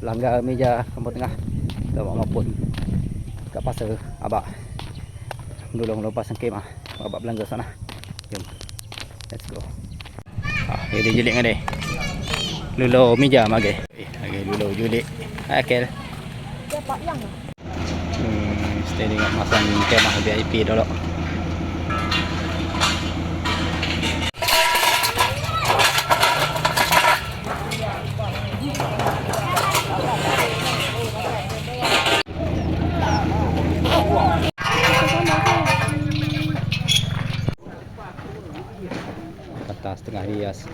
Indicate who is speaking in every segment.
Speaker 1: langgar meja kampung tengah. Kita buat mapun kat pasar Abak. Dulu lepas kem Abak belanja sana. Jom. Let's go. Dia jelik dengan dia. Lulu meja mage. Lulu julik. Akal.
Speaker 2: Dapat yang.
Speaker 1: Stay dengan masang kemah VIP dulu. Atas tengah hias.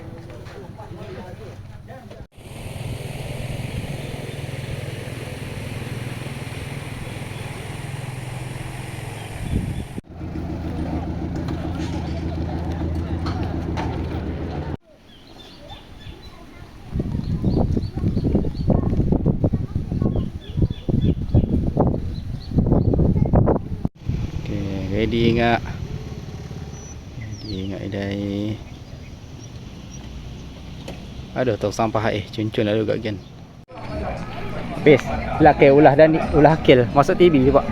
Speaker 1: Ready enggak? Ready enggak idai? Aduh, tong sampah cun-cun lalu kat gen. Habis. Belakang ulah dan ulah akil masuk TV pak.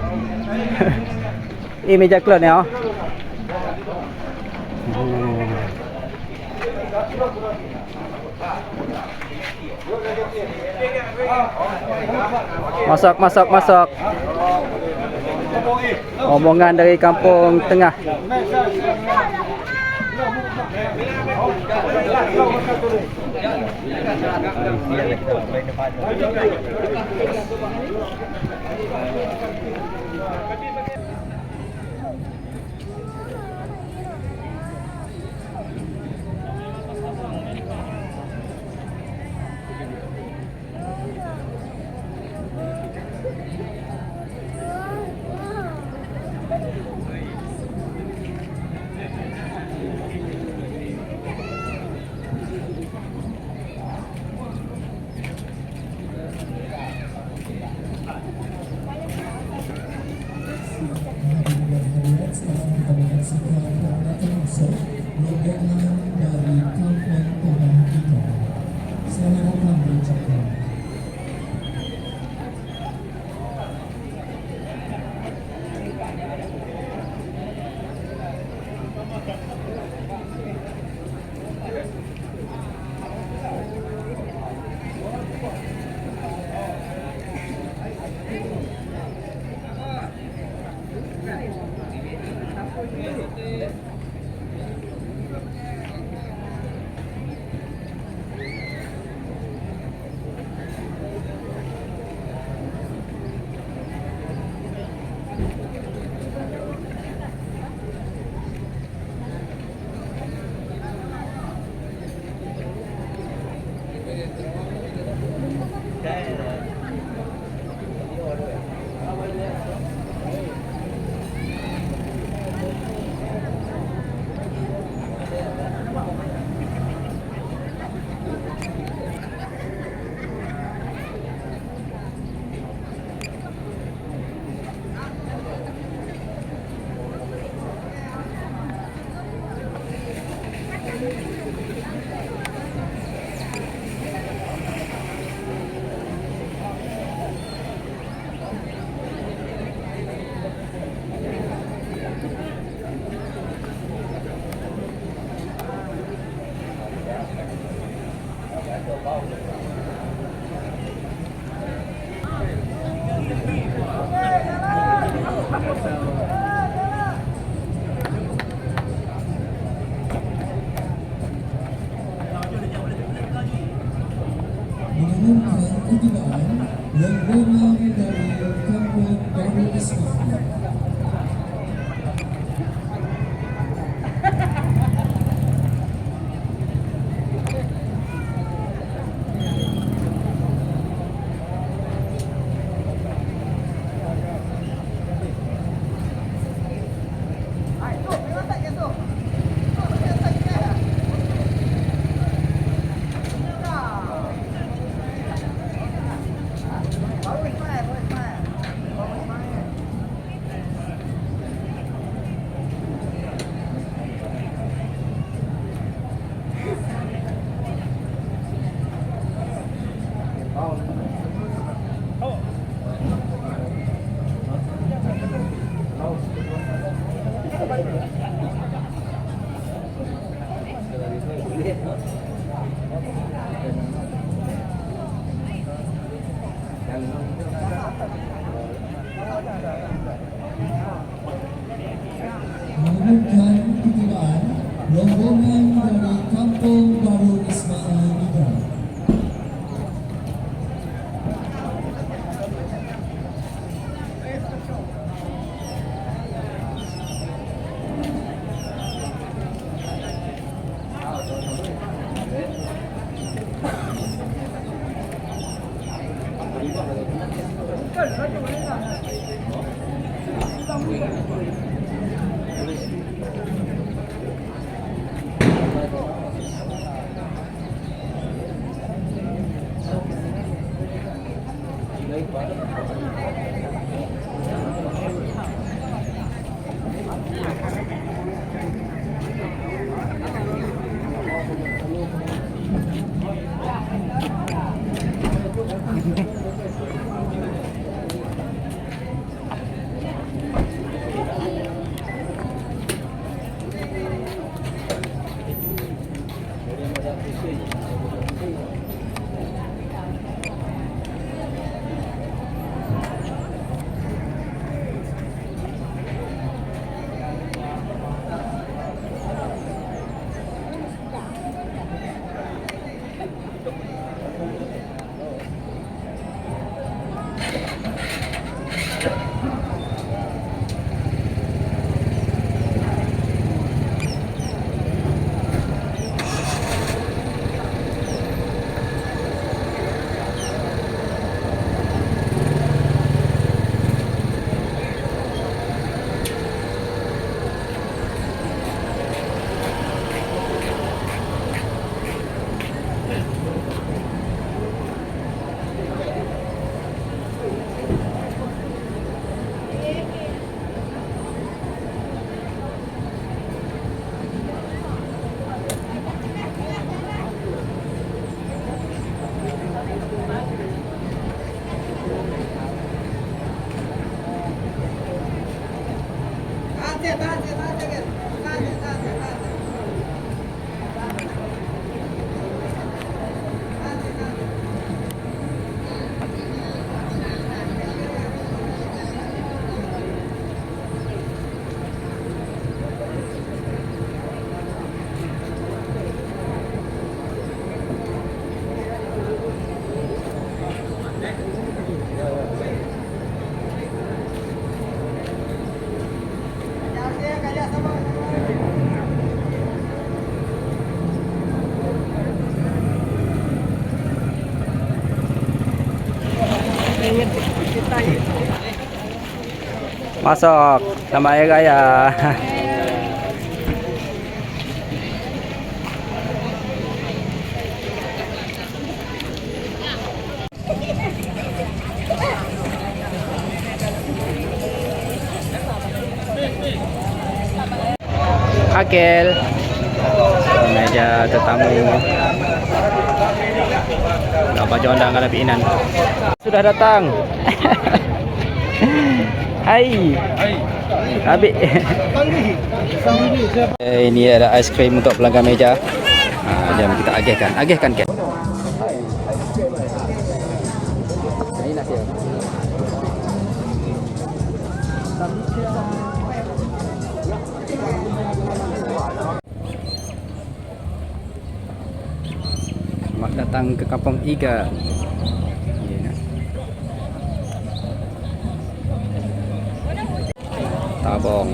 Speaker 1: Meja klon ya. Masuk. Omongan dari kampung tengah.
Speaker 2: Mengumumkan ketibaan rombongan dari Kampung Baru Ismail Ibrahim.
Speaker 1: Masuk sama ya gaya. Akel meja tetamu baju anda nggak lebih inan sudah datang. Hai Abi. Ini ada ice cream untuk pelanggan meja. Jom kita agihkan ke. Ini nasi. Selamat datang ke Kampung Iga. Tabong.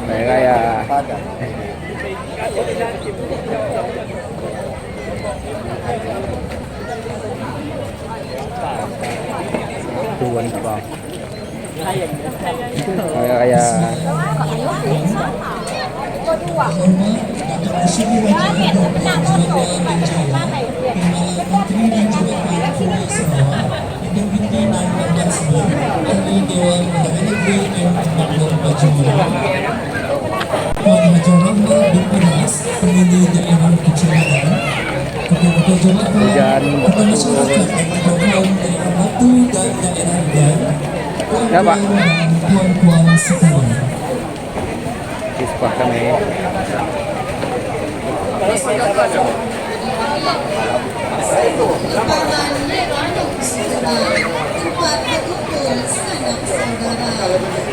Speaker 1: Kaya tuan bang. Kaya
Speaker 2: Pemilihan daerah kecamatan, Ketua Jabatan
Speaker 1: hujan
Speaker 2: pada masyarakat yang berkaum dari Batu dan daerah Igan.
Speaker 1: Ya, Pak.
Speaker 2: Puan-puan sekalian.
Speaker 1: Isbah kami.
Speaker 3: Tempat berkumpul sanak saudara.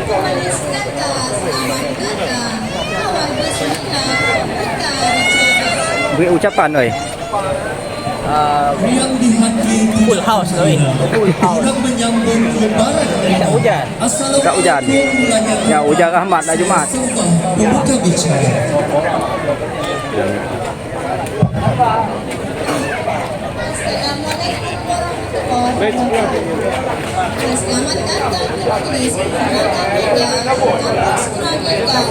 Speaker 3: Manis kata, selamat datang. Awal bismillah, kita bicara.
Speaker 1: Beri ucapan oi.
Speaker 2: Yang dihadiri
Speaker 4: Full house oi. Full house.
Speaker 2: sedang menyambut lebaran.
Speaker 4: Tak hujan.
Speaker 1: Tak hujan. Ya, hujan rahmat dah Jumaat.
Speaker 2: Pembuka bicara.
Speaker 3: Assalamualaikum warahmatullahi wabarakatuh. Selamat datang ke Majelis Perkhidmatan Media Kampus Kurangika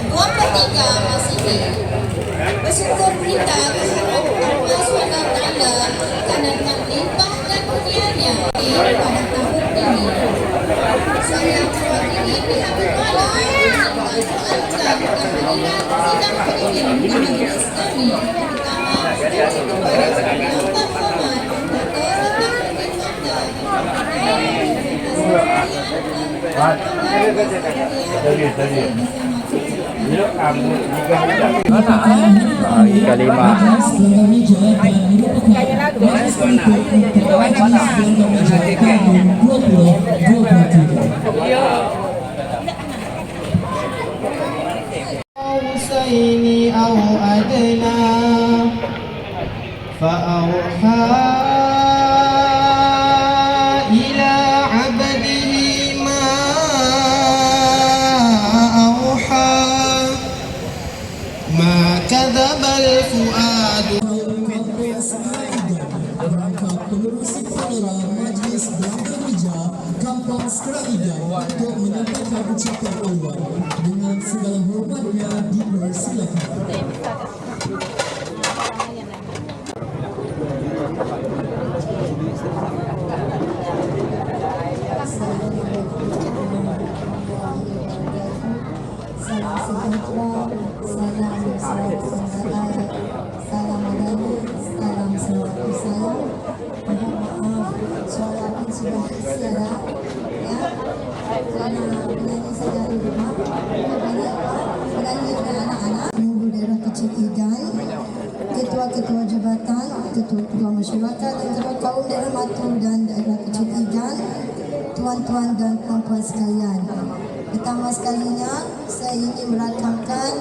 Speaker 3: 1444 Masehi. Bersyukur kita kehadirat Allah SWT karena dengan limpah dan kurnianya pada tahun ini. Saya mewakili pihak kepala mengancam kehadiran sidang premium di majelis kami, terutama dari kepada yang terhormat Dr. Rita
Speaker 1: Bagi kelima.
Speaker 2: Selangor meja dan merupakan baris untuk Selangor meja tahun 2023.
Speaker 5: قوسين أو أدنى فأوحى إلى عبده ما أوحى ما كذب الفؤاد.
Speaker 2: Rangka pengurusi kepala Majlis Belanja Meja Kampung Skraida untuk menyampaikan ucapan awal dengan segala hormatnya dipersilakan.
Speaker 6: Salam sejahtera, salam saudara, salam madani, salam selamat salam. Mohon maaf suara kami sudah tersiara, ya, karena penyanyi sedang di rumah. Penyanyi dan anak-anak Ibu Daerah Kecil Igan, ketua-ketua jabatan, ketua-ketua masyarakat dan ketua kaum daerah Batu dan daerah Kecil Igan, tuan-tuan dan puan-puan sekalian. Pertama sekalinya, saya ingin merakamkan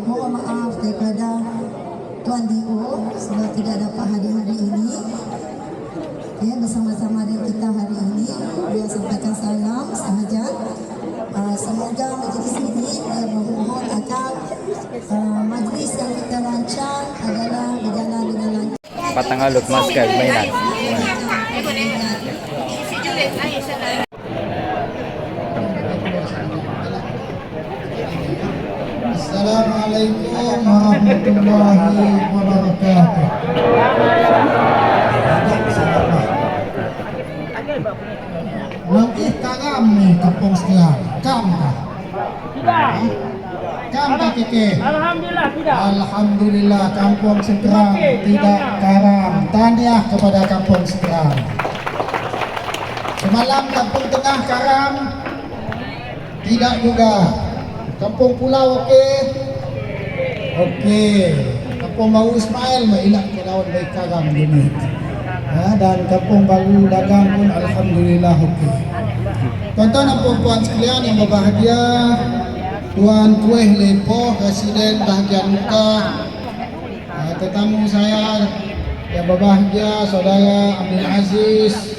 Speaker 6: mohon maaf daripada Tuan D.O. sebab tidak dapat hadir hari ini. Ya, bersama-sama dengan kita hari ini, beliau sampaikan salam sahaja. Semoga majlis ini memohon agar majlis yang kita rancang adalah berjalan dengan lancar.
Speaker 1: Patang aluk maskai mainan.
Speaker 5: Assalamualaikum warahmatullahi wabarakatuh. Langkah karam ni kampung sekian. Kam kah? Kam tak keke?
Speaker 4: Alhamdulillah tidak.
Speaker 5: Alhamdulillah kampung Sekerang tidak karam. Tahniah kepada kampung Sekerang. Semalam kampung Tengah karam, tidak juga. Kampung Pulau okey. Okey. Kampung Baru Ismail mailak ke lawan baik karam dunia. Dan kampung Baru Dagang pun alhamdulillah okey. Tuan-tuan dan puan-puan sekalian yang berbahagia, Tuan Kueh Lepoh, Presiden Bahagian Muka, tetamu saya yang berbahagia, Saudara Abdul Aziz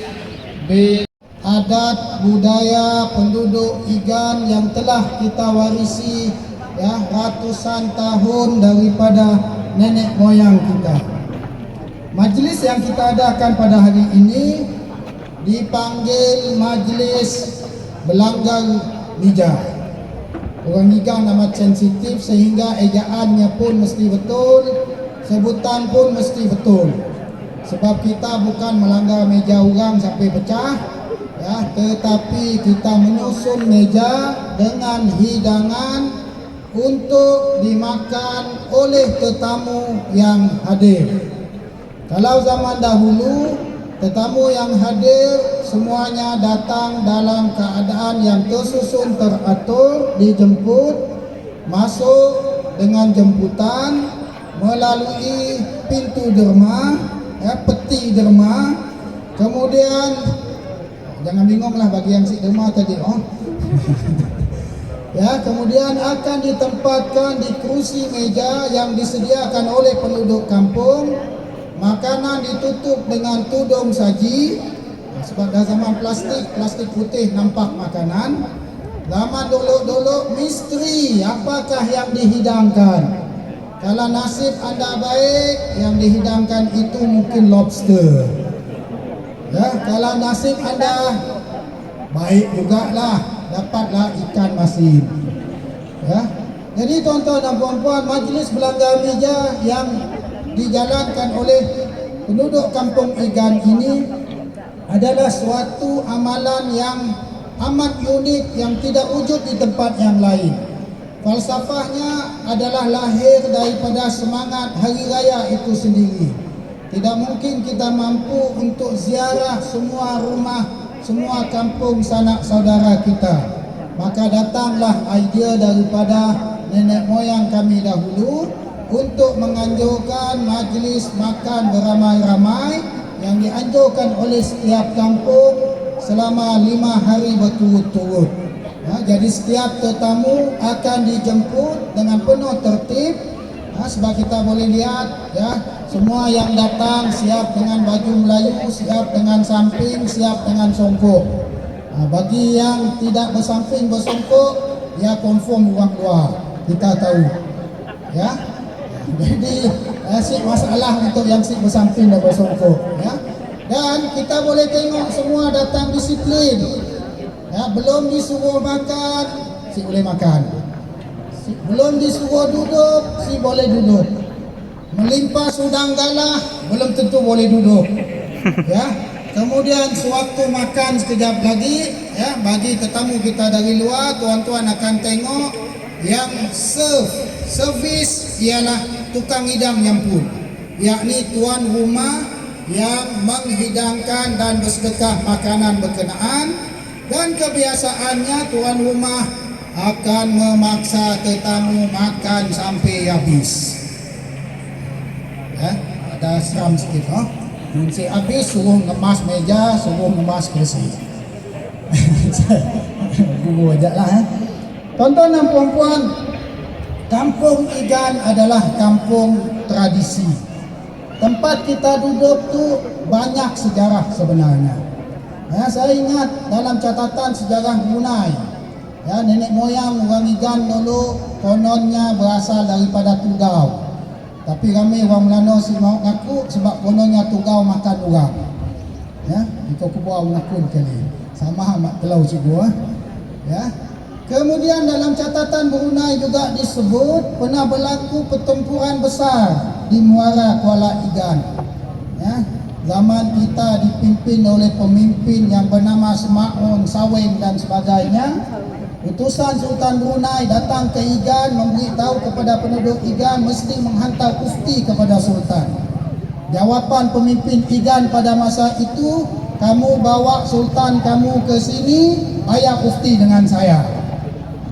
Speaker 5: bin adat budaya penduduk Igan yang telah kita warisi, ya, ratusan tahun daripada nenek moyang kita. Majlis yang kita adakan pada hari ini dipanggil Majlis Belanggar Meja. Orang Igan amat sensitif sehingga ejaannya pun mesti betul, sebutan pun mesti betul. Sebab kita bukan melanggar meja orang sampai pecah, ya, tetapi kita menyusun meja dengan hidangan untuk dimakan oleh tetamu yang hadir. Kalau zaman dahulu, tetamu yang hadir semuanya datang dalam keadaan yang tersusun teratur, dijemput, masuk dengan jemputan melalui pintu derma, peti derma. Kemudian jangan bingunglah bagi yang si derma tadi, ya, kemudian akan ditempatkan di kursi meja yang disediakan oleh penduduk kampung. Makanan ditutup dengan tudung saji, sebab dah zaman plastik putih nampak makanan. Zaman dulu misteri apakah yang dihidangkan. Kalau nasib anda baik, yang dihidangkan itu mungkin lobster. Ya, kalau nasib anda baik jugalah, dapatlah ikan masin. Ya. Jadi tuan-tuan dan puan-puan, majlis belanja meja yang dijalankan oleh penduduk kampung Igan ini adalah suatu amalan yang amat unik yang tidak wujud di tempat yang lain. Falsafahnya adalah lahir daripada semangat hari raya itu sendiri. Tidak mungkin kita mampu untuk ziarah semua rumah, semua kampung sanak saudara kita. Maka datanglah idea daripada nenek moyang kami dahulu untuk menganjurkan majlis makan beramai-ramai yang dianjurkan oleh setiap kampung selama 5 hari berturut-turut. Jadi setiap tetamu akan dijemput dengan penuh tertib. Sebab kita boleh lihat, ya, semua yang datang siap dengan baju Melayu, siap dengan samping, siap dengan songkok. Bagi yang tidak bersamping bersongkok, dia confirm orang luar, kita tahu, ya. Jadi masalah untuk yang si bersamping dan bersongkok, ya. Dan kita boleh tengok semua datang disiplin, ya. Belum disuruh makan, si boleh makan. Belum disuruh duduk, si boleh duduk. Melimpah sudang galah, belum tentu boleh duduk, ya. Kemudian sewaktu makan sekejap lagi, ya, bagi tetamu kita dari luar, tuan-tuan akan tengok yang servis ialah tukang hidang nyampur, yakni tuan rumah yang menghidangkan dan bersedekah makanan berkenaan. Dan kebiasaannya tuan rumah akan memaksa tetamu makan sampai habis. Ya, ada seram sikit, si habis suruh ngemas meja, suruh ngemas kursi. Bubu aja lah. Tuan-tuan dan puan-puan, kampung Igan adalah kampung tradisi. Tempat kita duduk tu banyak sejarah sebenarnya. Ya, saya ingat dalam catatan sejarah Brunei, ya, nenek moyang orang Igan dulu kononnya berasal daripada Tugau. Tapi kami orang Melano si mau ngaku sebab kononnya Tugau makan orang. Ya, itu kubur ngaku kali. Sama mak telau cikgu, ya. Kemudian dalam catatan Brunei juga disebut pernah berlaku pertempuran besar di Muara Kuala Igan. Ya, zaman kita dipimpin oleh pemimpin yang bernama Semaun, Saweng dan sebagainya. Utusan Sultan Brunei datang ke Igan memberitahu kepada penduduk Igan mesti menghantar ufti kepada Sultan. Jawapan pemimpin Igan pada masa itu, kamu bawa Sultan kamu ke sini, bayar ufti dengan saya.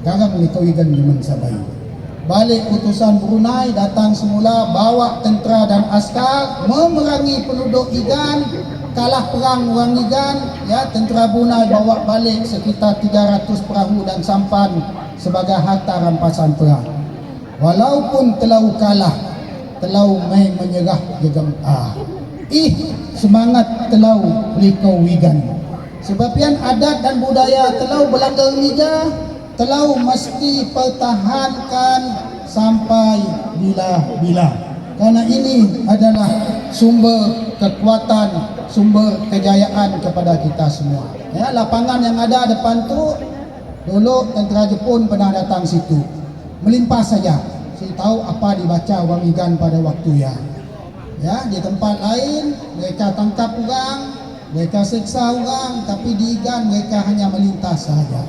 Speaker 5: Sekarang mereka Igan zaman Sabai. Balik utusan Brunei datang semula bawa tentera dan askar memerangi penduduk Igan, kalah perang orang Igan, ya. Tentera Brunei bawa balik sekitar 300 perahu dan sampan sebagai harta rampasan perang. Walaupun telau kalah, telau mai menyerah gegam semangat telau likau Igan. Sebab yang adat dan budaya telau Belanda Mija, telau mesti pertahankan sampai bila-bila. Karena ini adalah sumber kekuatan, sumber kejayaan kepada kita semua. Ya, lapangan yang ada depan tu dulu tentera Jepun pernah datang situ. Melimpah saja. Saya tahu apa dibaca orang Igan pada waktu ya. Ya, di tempat lain mereka tangkap orang, mereka seksa orang, tapi di Igan mereka hanya melintas saja.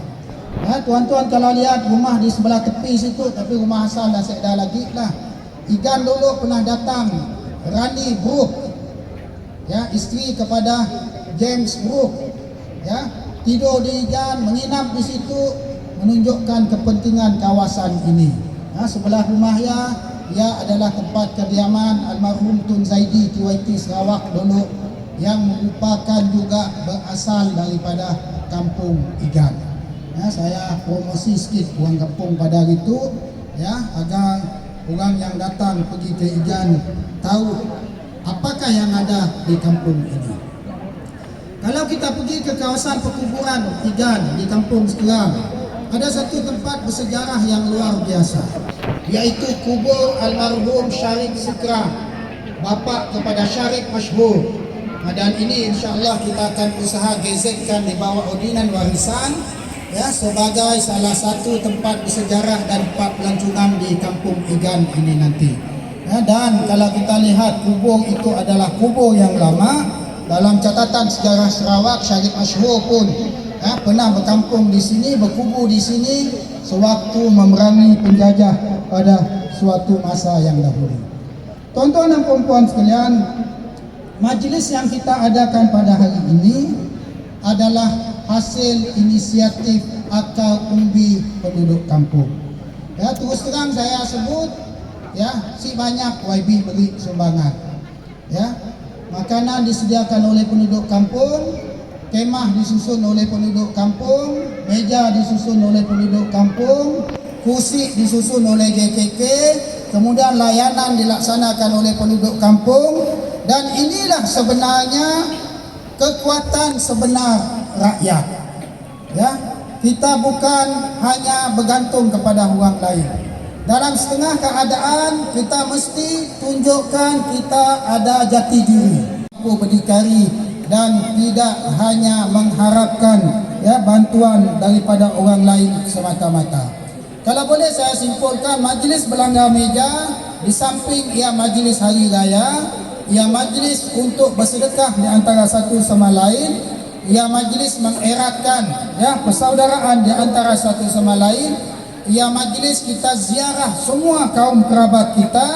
Speaker 5: Tuan-tuan kalau lihat rumah di sebelah tepi situ, tapi rumah asal dah saya dah lagi lah. Igan dulu pernah datang, Rani Brook, ya, isteri kepada James Brook, ya, tidur di Igan, menginap di situ, menunjukkan kepentingan kawasan ini. Sebelah rumah ia adalah tempat kediaman almarhum Tun Zaidi TYT Sarawak dulu, yang merupakan juga berasal daripada kampung Igan. Saya promosi sikit orang kampung pada hari itu, ya, agar orang yang datang pergi ke Igan tahu apakah yang ada di kampung ini. Kalau kita pergi ke kawasan perkuburan Igan di kampung sekarang, ada satu tempat bersejarah yang luar biasa, yaitu kubur almarhum Syarif Sikra, bapa kepada Syarif Masyhur. Dan ini insya-Allah kita akan usaha gazetkan di bawah ordinan warisan, ya, sebagai salah satu tempat bersejarah dan tempat pelancongan di kampung Igan ini nanti. Dan kalau kita lihat kubur itu adalah kubur yang lama. Dalam catatan sejarah Sarawak, Syarif Masyhur pun pernah berkampung di sini, berkubur di sini sewaktu memerangi penjajah pada suatu masa yang dahulu. Tuan-tuan dan puan-puan sekalian, majlis yang kita adakan pada hari ini adalah hasil inisiatif akar umbi penduduk kampung. Ya, terus terang saya sebut, ya, si banyak YB beri sumbangan. Ya, makanan disediakan oleh penduduk kampung, kemah disusun oleh penduduk kampung, meja disusun oleh penduduk kampung, kursi disusun oleh JKK, kemudian layanan dilaksanakan oleh penduduk kampung. Dan inilah sebenarnya kekuatan sebenar rakyat. Ya, kita bukan hanya bergantung kepada orang lain. Dalam setengah keadaan kita mesti tunjukkan kita ada jati diri, berdikari, dan tidak hanya mengharapkan, ya, bantuan daripada orang lain semata-mata. Kalau boleh saya simpulkan, majlis belanggar meja di samping ia majlis hari raya, ia majlis untuk bersedekah di antara satu sama lain, ia majlis mengeratkan, ya, persaudaraan di antara satu sama lain, ia majlis kita ziarah semua kaum kerabat kita,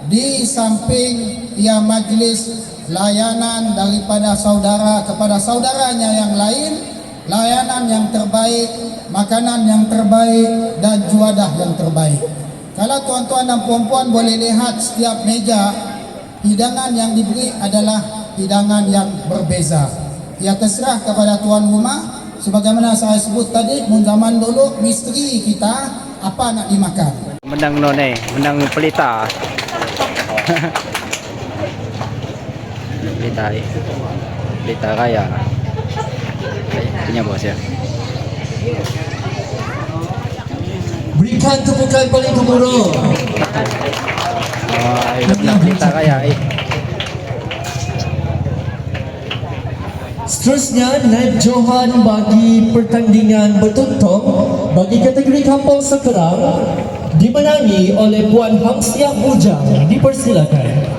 Speaker 5: di samping ia majlis layanan daripada saudara kepada saudaranya yang lain, layanan yang terbaik, makanan yang terbaik, dan juadah yang terbaik. Kalau tuan-tuan dan puan-puan boleh lihat setiap meja, hidangan yang diberi adalah hidangan yang berbeza. Ia terserah kepada tuan rumah. Sebagaimana saya sebut tadi, zaman dulu misteri kita apa nak dimakan.
Speaker 1: Menang none, menang pelita. pelita raya. Punya bos ya.
Speaker 2: Berikan tepukan paling gemuruh.
Speaker 1: Menang pelita raya.
Speaker 2: Seterusnya, naib johan bagi pertandingan bertuntong bagi kategori kampung sekerang dimenangi oleh Puan Hamsiah Bujang. Dipersilakan.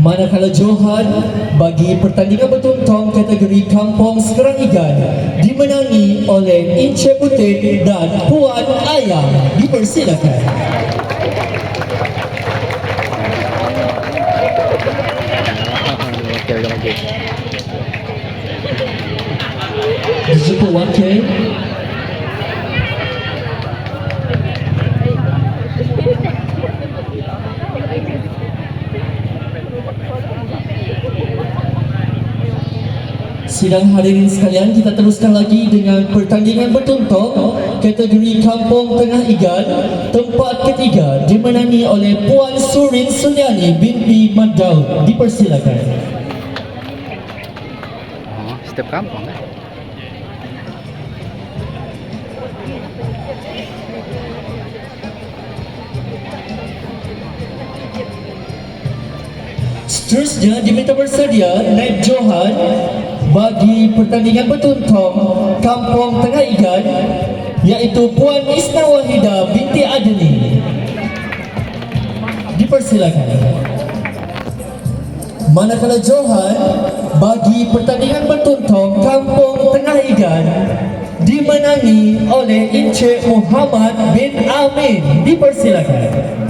Speaker 2: Manakala johan bagi pertandingan bertuntong kategori kampung sekerang Igan dimenangi oleh Ince Butik dan Puan Ayam. Dipersilakan. Dijemput wakil. Sidang hadirin sekalian, kita teruskan lagi dengan pertandingan bertuntong kategori Kampung Tengah Igan. Tempat ketiga dimenangi oleh Puan Surin Suliani binti Madau. Dipersilakan.
Speaker 1: Setiap kampung kan?
Speaker 2: Seterusnya diminta bersedia naib Johan bagi pertandingan bertuntong Kampung Tengah Igan, iaitu Puan Isna Wahida binti Adni. Dipersilakan. Manakala Johan bagi pertandingan bertuntong Kampung Tengah Igan dimenangi oleh Encik Muhammad bin Amin. Dipersilakan.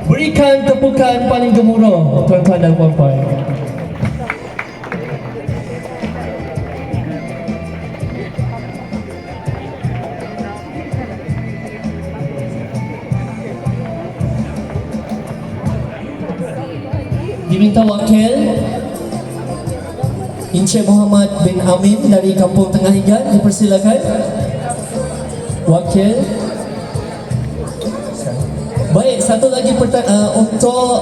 Speaker 2: Berikan tepukan paling gemuruh tuan-tuan dan puan-puan. Diminta wakil Encik Muhammad bin Amin dari Kampung Tengah Igan, dipersilakan. Wakil. Baik, satu lagi untuk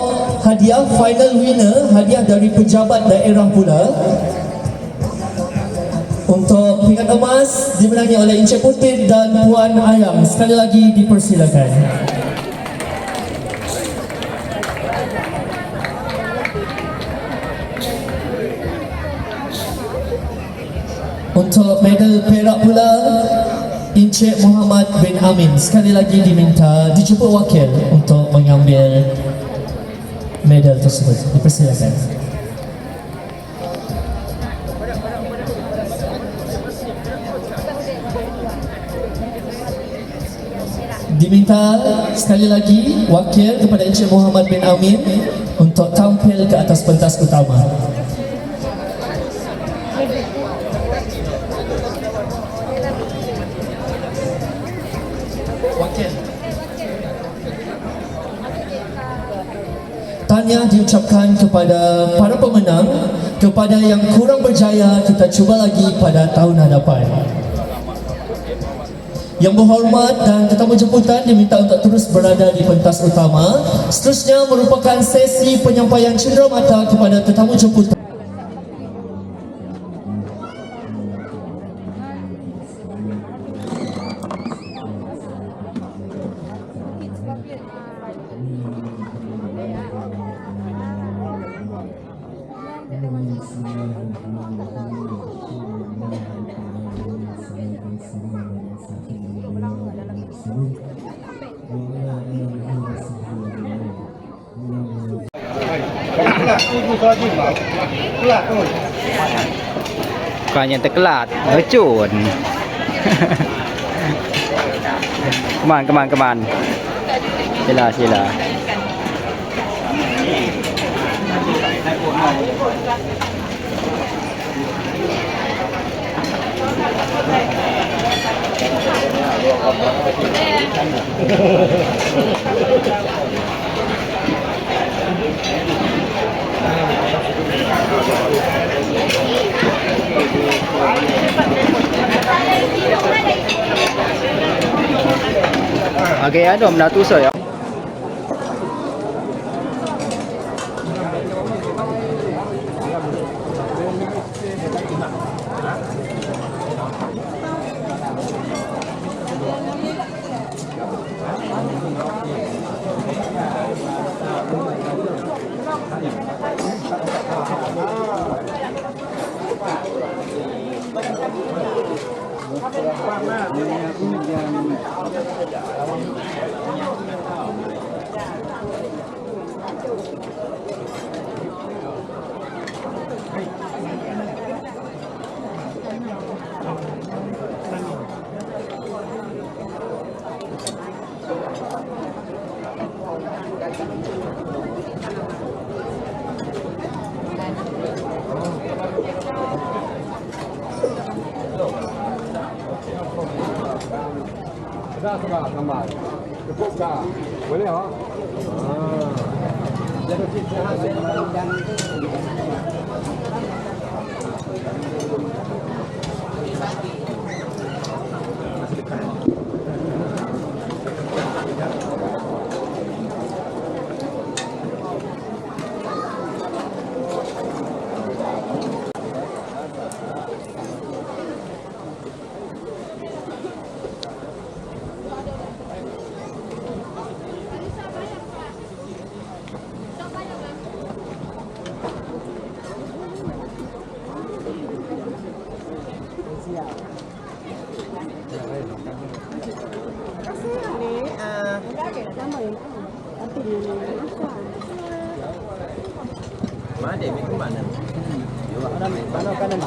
Speaker 2: hadiah final winner, hadiah dari pejabat daerah pula. Untuk pingat emas dimenangi oleh Encik Putih dan Puan Ayam. Sekali lagi dipersilakan. Untuk medal perak pula Encik Muhammad bin Amin. Sekali lagi diminta dijemput wakil untuk mengambil medal tersebut. Dipersilakan. Diminta sekali lagi wakil kepada Encik Muhammad bin Amin untuk tampil ke atas pentas utama. Tahniah diucapkan kepada para pemenang. Kepada yang kurang berjaya, kita cuba lagi pada tahun hadapan. Yang berhormat dan tetamu jemputan diminta untuk terus berada di pentas utama. Seterusnya merupakan sesi penyampaian cenderamata kepada tetamu jemputan.
Speaker 1: Bukannya terkelat, racun. Come on. Sila. Okey, ada menatu saya.
Speaker 7: Sudah gambar. Cukup dah. Boleh ha? Jadi kita dan
Speaker 6: Em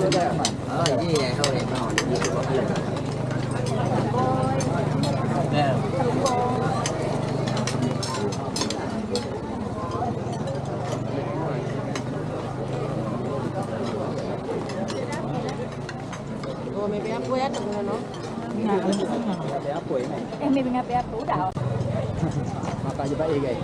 Speaker 6: mình ngập đẹp đủ đạo.
Speaker 1: Mata je baik guys.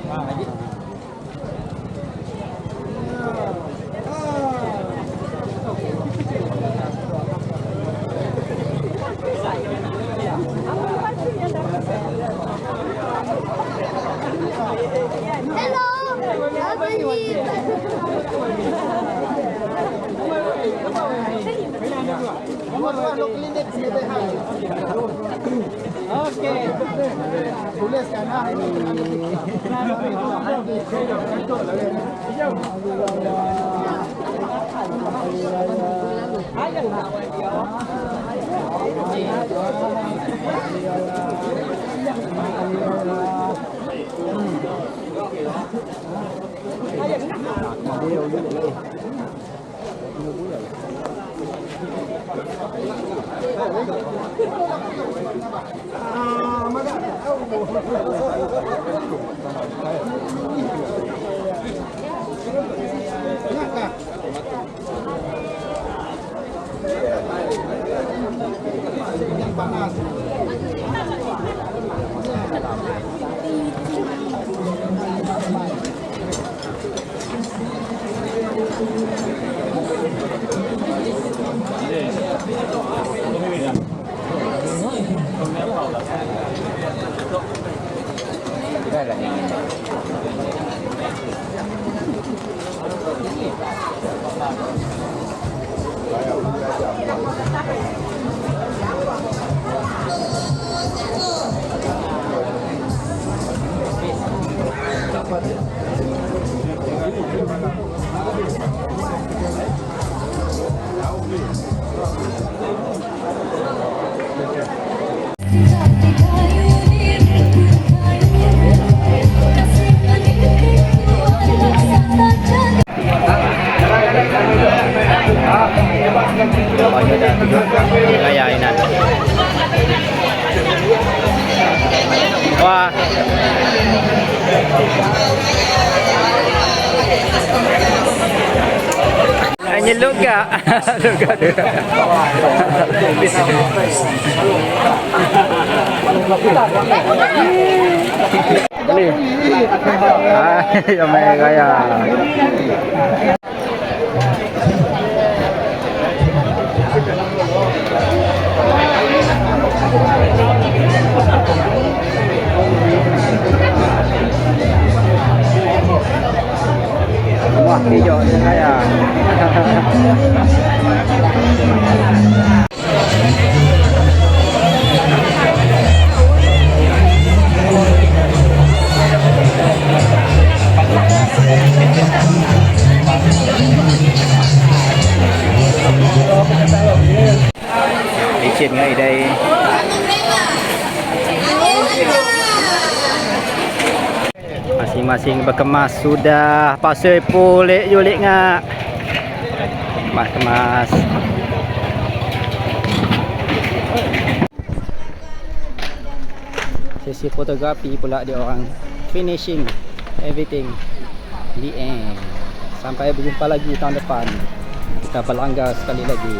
Speaker 6: Hello. Apa ni?
Speaker 5: Okey. Tuliskan ha. Panas.
Speaker 1: Gaya ini. Wah. Hanya luka. Luka dia. Yang main gaya. Wah, hijau saya. Licin ngay đây. Masing-masing berkemas sudah. Pasal pulik julik ngak. Kemas. Sesi fotografi pula dia orang finishing everything the end. Sampai berjumpa lagi tahun depan. Kita berlanggar sekali lagi.